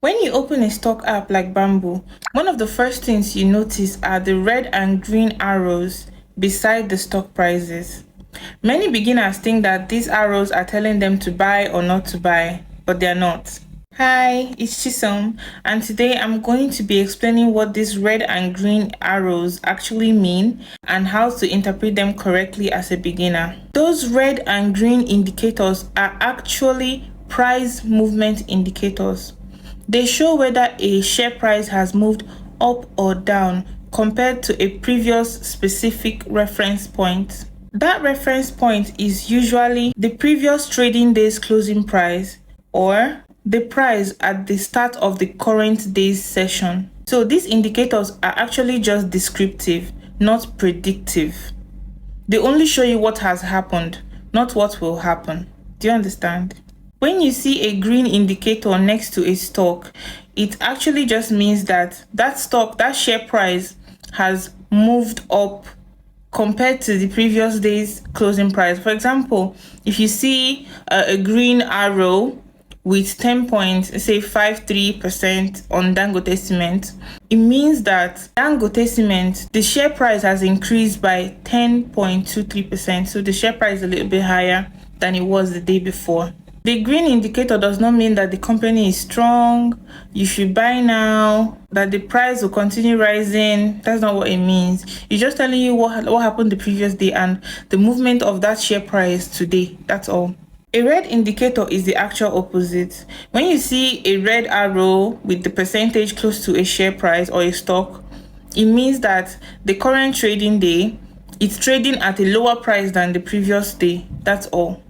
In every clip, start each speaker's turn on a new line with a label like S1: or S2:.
S1: When you open a stock app like Bamboo, one of the first things you notice are the red and green arrows beside the stock prices. Many beginners think that these arrows are telling them to buy or not to buy, but they're not. Hi, it's Chisom, and today I'm going to be explaining what these red and green arrows actually mean and how to interpret them correctly as a beginner. Those red and green indicators are actually price movement indicators. They show whether a share price has moved up or down compared to a previous specific reference point. That reference point is usually the previous trading day's closing price or the price at the start of the current day's session. So these indicators are actually just descriptive, not predictive. They only show you what has happened, not what will happen. Do you understand? When you see a green indicator next to a stock, it actually just means that stock, that share price has moved up compared to the previous day's closing price. For example, if you see a green arrow with 10.53% on Dangote Cement, it means that Dangote Cement, the share price has increased by 10.23%. So the share price is a little bit higher than it was the day before. The green indicator does not mean that the company is strong, you should buy now, that the price will continue rising. That's not what it means. It's just telling you what happened the previous day and the movement of that share price today. That's all. A red indicator is the actual opposite. When you see a red arrow with the percentage close to a share price or a stock, it means that the current trading day, it's trading at a lower price than the previous day. That's all.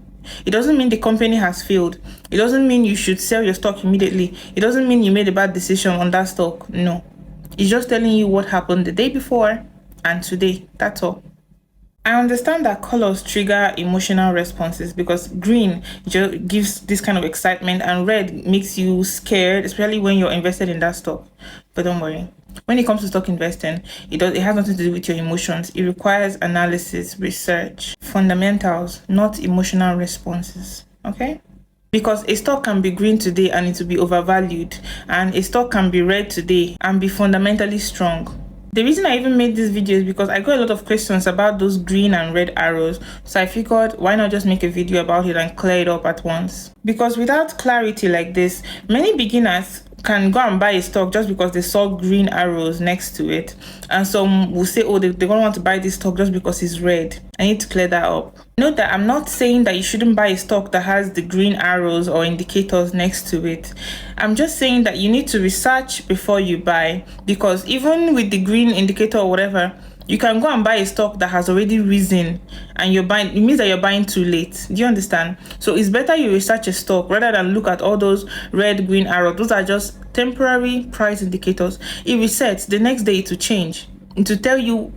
S1: It doesn't mean the company has failed. It doesn't mean you should sell your stock immediately. It doesn't mean you made a bad decision on that stock. No. It's just telling you what happened the day before and today. That's all. I understand that colors trigger emotional responses because green just gives this kind of excitement and red makes you scared, especially when you're invested in that stock. But don't worry. When it comes to stock investing, it has nothing to do with your emotions. It requires analysis, research, fundamentals, not emotional responses. Okay? Because a stock can be green today and it will be overvalued, and a stock can be red today and be fundamentally strong. The reason I even made this video is because I got a lot of questions about those green and red arrows, so I figured why not just make a video about it and clear it up at once. Because without clarity like this, many beginners can go and buy a stock just because they saw green arrows next to it, and some will say, oh, they don't want to buy this stock just because it's red. I need to clear that up. Note that I'm not saying that you shouldn't buy a stock that has the green arrows or indicators next to it. I'm just saying that you need to research before you buy, because even with the green indicator or whatever, you can go and buy a stock that has already risen and you're buying. It means that you're buying too late. Do you understand? So it's better you research a stock rather than look at all those red, green arrows. Those are just temporary price indicators. It resets. The next day it will change. To tell you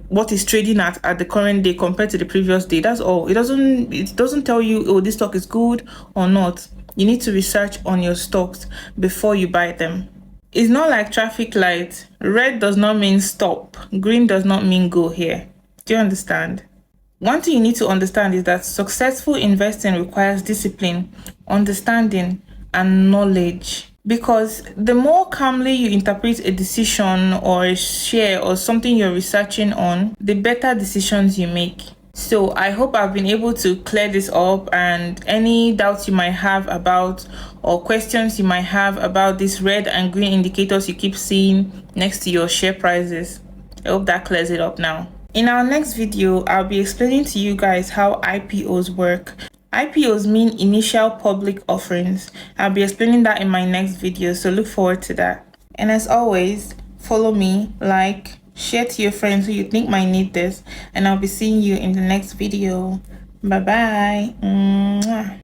S1: what is trading at the current day compared to the previous day. That's all. It doesn't tell you, oh, this stock is good or not. You need to research on your stocks before you buy them. It's not like traffic lights. Red does not mean stop. Green does not mean go here. Do you understand? One thing you need to understand is that successful investing requires discipline, understanding, and knowledge. Because the more calmly you interpret a decision or a share or something you're researching on, the better decisions you make. So I hope I've been able to clear this up, and any doubts you might have about or questions you might have about these red and green indicators you keep seeing next to your share prices, I hope that clears it up now. In our next video, I'll be explaining to you guys how IPOs work. IPOs mean initial public offerings. I'll be explaining that in my next video, so look forward to that. And as always, follow me, like, share to your friends who you think might need this, and I'll be seeing you in the next video. Bye bye.